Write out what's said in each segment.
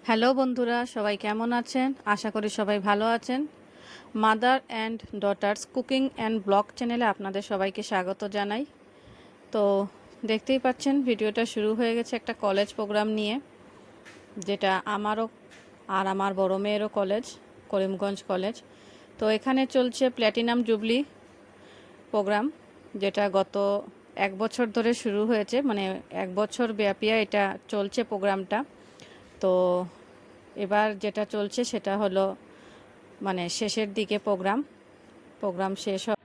Hello বন্ধুরা, সবাই কেমন আছেন? আশা করি সবাই ভালো আছেন। Mother and daughters cooking and blog চ্যানেলে আপনাদের সবাইকে স্বাগত জানাই। তো দেখতেই পাচ্ছেন ভিডিওটা শুরু হয়ে গেছে একটা কলেজ প্রোগ্রাম নিয়ে, যেটা আমারও আর আমার বড় মেয়েরও কলেজ, করিমগঞ্জ কলেজ। তো এখানে চলছে প্ল্যাটিনাম জুবলি প্রোগ্রাম, যেটা গত 1 বছর ধরে শুরু হয়েছে, মানে 1 বছর ব্যাপী এটা চলছে প্রোগ্রামটা। তো এবার যেটা চলছে সেটা হলো মানে শেষের দিকে প্রোগ্রাম শেষ হয়।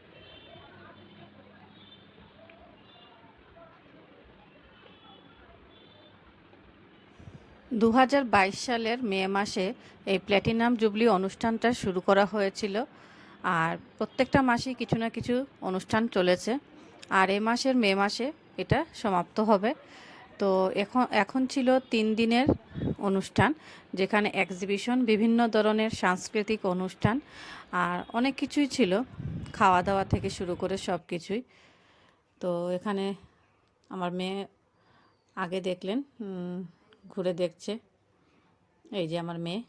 2022 সালের মে মাসে এই প্ল্যাটিনাম জুবলি অনুষ্ঠানটা শুরু করা হয়েছিল, আর প্রত্যেকটা মাসেই কিছু না কিছু অনুষ্ঠান চলেছে, আর এই মাসের মে মাসে এটা সমাপ্ত হবে। তো এখন ছিল 3 দিনের অনুষ্ঠান, যেখানে এক্সিবিশন, বিভিন্ন ধরনের সাংস্কৃতিক অনুষ্ঠান আর অনেক কিছুই ছিল, খাওয়া দাওয়া থেকে শুরু করে সব কিছুই। তো এখানে আমার মেয়ে আগে দেখলেন ঘুরে দেখছে, এই যে আমার মেয়ে।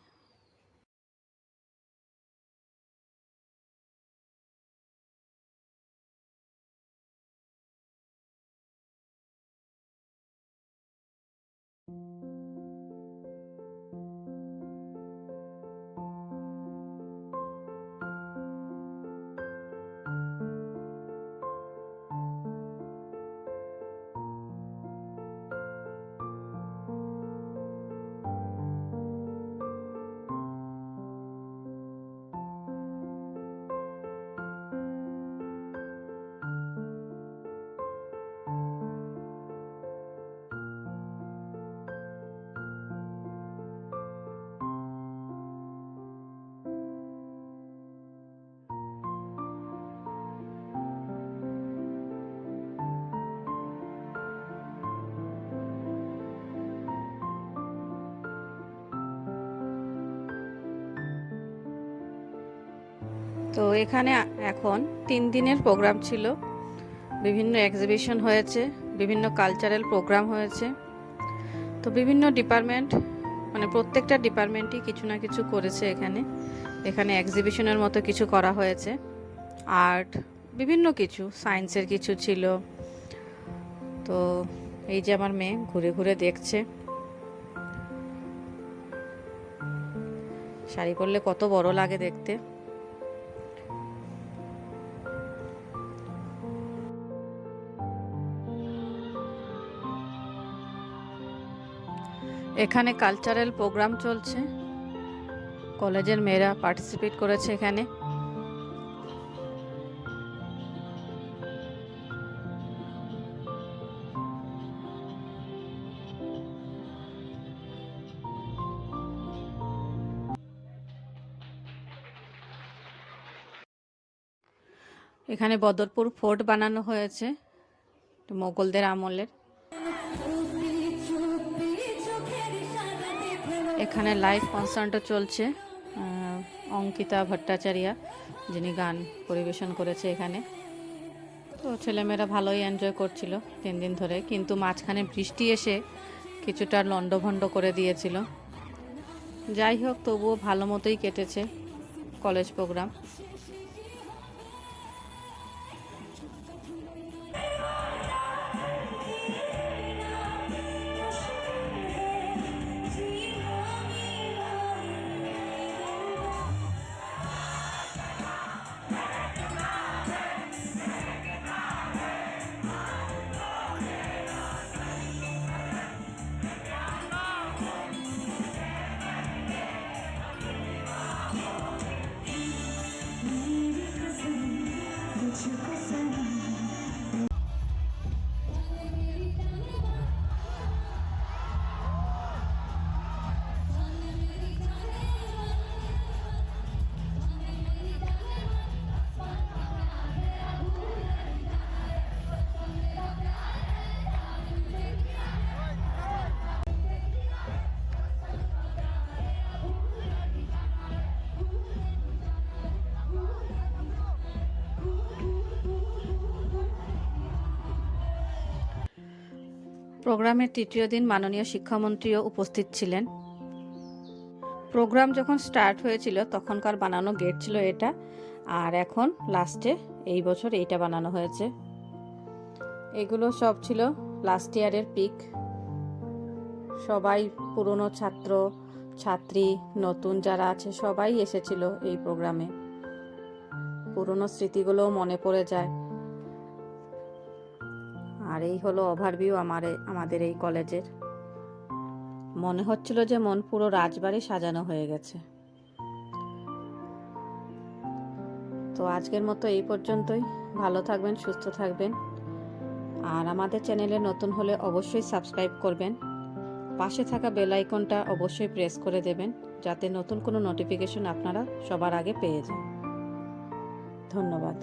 তো এখানে এখন 3 দিনের প্রোগ্রাম ছিল, বিভিন্ন এক্সিবিশন হয়েছে, বিভিন্ন কালচারাল প্রোগ্রাম হয়েছে। তো বিভিন্ন ডিপার্টমেন্ট, মানে প্রত্যেকটা ডিপার্টমেন্টই কিছু না কিছু করেছে। এখানে এক্সিবিশনের মতো কিছু করা হয়েছে, আর্ট, বিভিন্ন কিছু, সায়েন্সের কিছু ছিল। তো এই যে আমার মেয়ে ঘুরে ঘুরে দেখছে, শাড়ি পরলে কত বড় লাগে দেখতে। এখানে কালচারাল প্রোগ্রাম চলছে, কলেজের মেয়েরা পার্টিসিপেট করেছে এখানে। এখানে বদরপুর ফোর্ট বানানো হয়েছে মোগলদের আমলের। এখানে লাইভ কনসার্টও চলছে, অঙ্কিতা ভট্টাচার্য যিনি গান পরিবেশন করেছে এখানে। তো ছেলেমেয়েরা ভালোই এনজয় করছিল 3 দিন ধরে, কিন্তু মাঝখানে বৃষ্টি এসে কিছুটা লণ্ডভণ্ড করে দিয়েছিল। যাই হোক, তবুও ভালো মতোই কেটেছে কলেজ প্রোগ্রাম। প্রোগ্রামের তৃতীয় দিন মাননীয় শিক্ষামন্ত্রীও উপস্থিত ছিলেন। প্রোগ্রাম যখন স্টার্ট হয়েছিল তখনকার বানানো গেট ছিল এটা, আর এখন লাস্টে এই বছর এইটা বানানো হয়েছে। এগুলো সব ছিল লাস্ট ইয়ারের পিক। সবাই পুরনো ছাত্র ছাত্রী নতুন যারা আছে সবাই এসেছিল এই প্রোগ্রামে। পুরনো স্মৃতিগুলোও মনে পড়ে যায়। আর এই হলো ওভারভিউ আমাদের এই কলেজের। মনে হচ্ছিল যে মন পুরো রাজবাড়ি সাজানো হয়ে গেছে। তো আজকের মতো এই পর্যন্তই। ভালো থাকবেন, সুস্থ থাকবেন, আর আমাদের চ্যানেলে নতুন হলে অবশ্যই সাবস্ক্রাইব করবেন। পাশে থাকা বেল আইকনটা অবশ্যই প্রেস করে দেবেন, যাতে নতুন কোনো নোটিফিকেশন আপনারা সবার আগে পেয়ে যান। ধন্যবাদ।